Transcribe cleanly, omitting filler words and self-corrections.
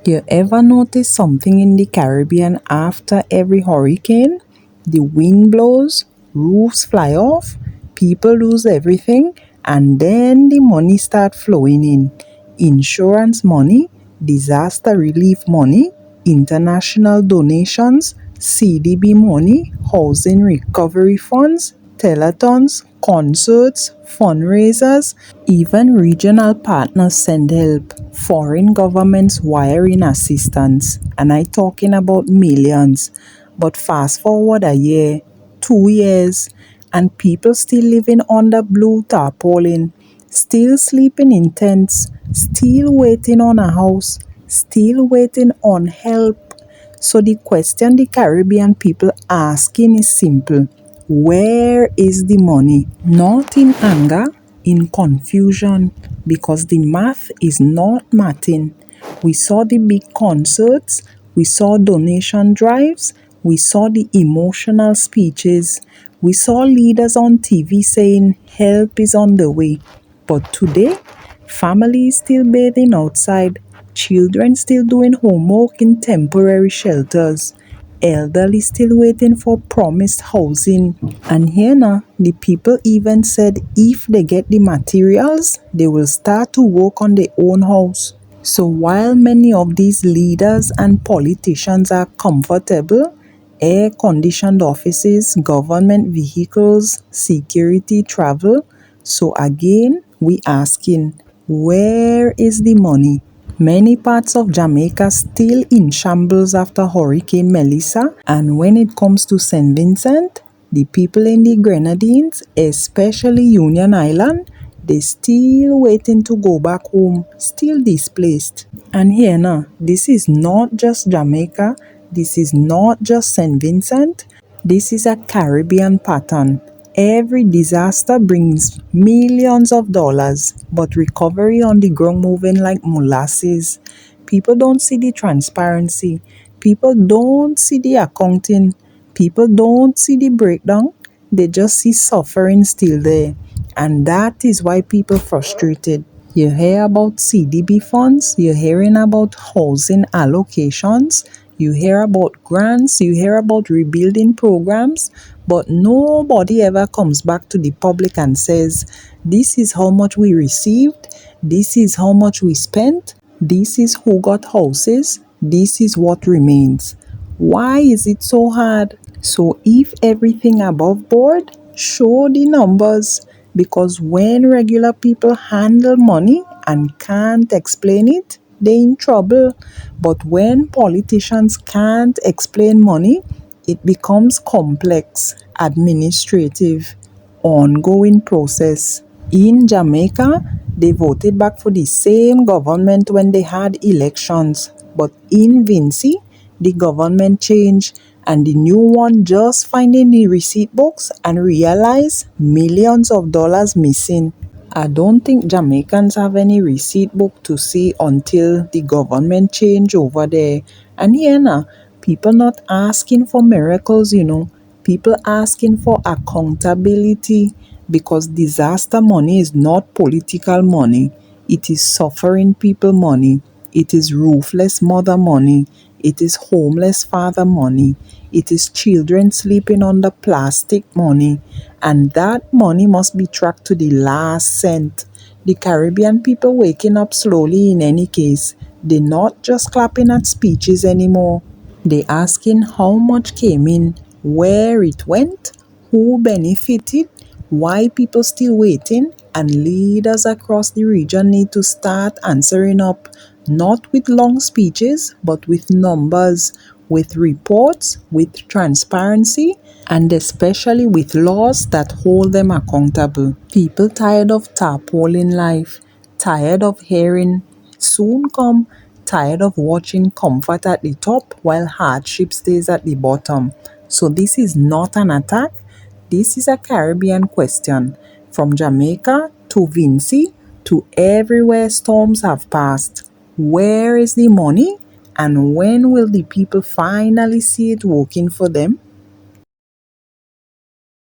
You ever notice something in the Caribbean after every hurricane? The wind blows, roofs fly off, people lose everything, and then the money start flowing in. Insurance money, disaster relief money, international donations, CDB money, housing recovery funds, telethons, concerts, fundraisers, even regional partners send help. Foreign governments wire in assistance, and I talking about millions. But fast forward a year, 2 years, and people still living under blue tarpaulin, still sleeping in tents, still waiting on a house, still waiting on help. So the question the Caribbean people asking is simple. Where is the money? Not in anger, in confusion, because the math is not mathing. We saw the big concerts, we saw donation drives, we saw the emotional speeches, we saw leaders on TV saying help is on the way. But today, families still bathing outside, children still doing homework in temporary shelters, elderly still waiting for promised housing. And here now, the people even said if they get the materials, they will start to work on their own house. So while many of these leaders and politicians are comfortable, air conditioned offices, government vehicles, security, travel, so again, we asking, where is the money? Many parts of Jamaica still in shambles after Hurricane Melissa, and when it comes to St. Vincent, the people in the Grenadines, especially Union Island, they still waiting to go back home, still displaced. And here now, this is not just Jamaica, this is not just St. Vincent, this is a Caribbean pattern. Every disaster brings millions of dollars, but recovery on the ground moving like molasses. People don't see the transparency. People don't see the accounting. People don't see the breakdown. They just see suffering still there. And that is why people frustrated. You hear about CDB funds, you're hearing about housing allocations, you hear about grants, you hear about rebuilding programs, but nobody ever comes back to the public and says, this is how much we received, this is how much we spent, this is who got houses, this is what remains. Why is it so hard? So if everything above board, show the numbers, because when regular people handle money and can't explain it, they're in trouble. But when politicians can't explain money, it becomes complex, administrative, ongoing process. In Jamaica, they voted back for the same government when they had elections. But in Vinci, the government changed and the new one just finding the receipt books and realize millions of dollars missing. I don't think Jamaicans have any receipt book to see until the government change over there. And here now, people not asking for miracles. People asking for accountability, because disaster money is not political money. It is suffering people money. It is roofless mother money. It is homeless father money. It is children sleeping under plastic money. And that money must be tracked to the last cent. The Caribbean people waking up slowly in any case. They're not just clapping at speeches anymore. They asking how much came in, where it went, who benefited, why people still waiting, and leaders across the region need to start answering up, not with long speeches, but with numbers, with reports, with transparency, and especially with laws that hold them accountable. People tired of tarpaulin life, tired of hearing soon come, tired of watching comfort at the top while hardship stays at the bottom. So this is not an attack. This is a Caribbean question. From Jamaica to Vinci to everywhere storms have passed. Where is the money? And when will the people finally see it working for them?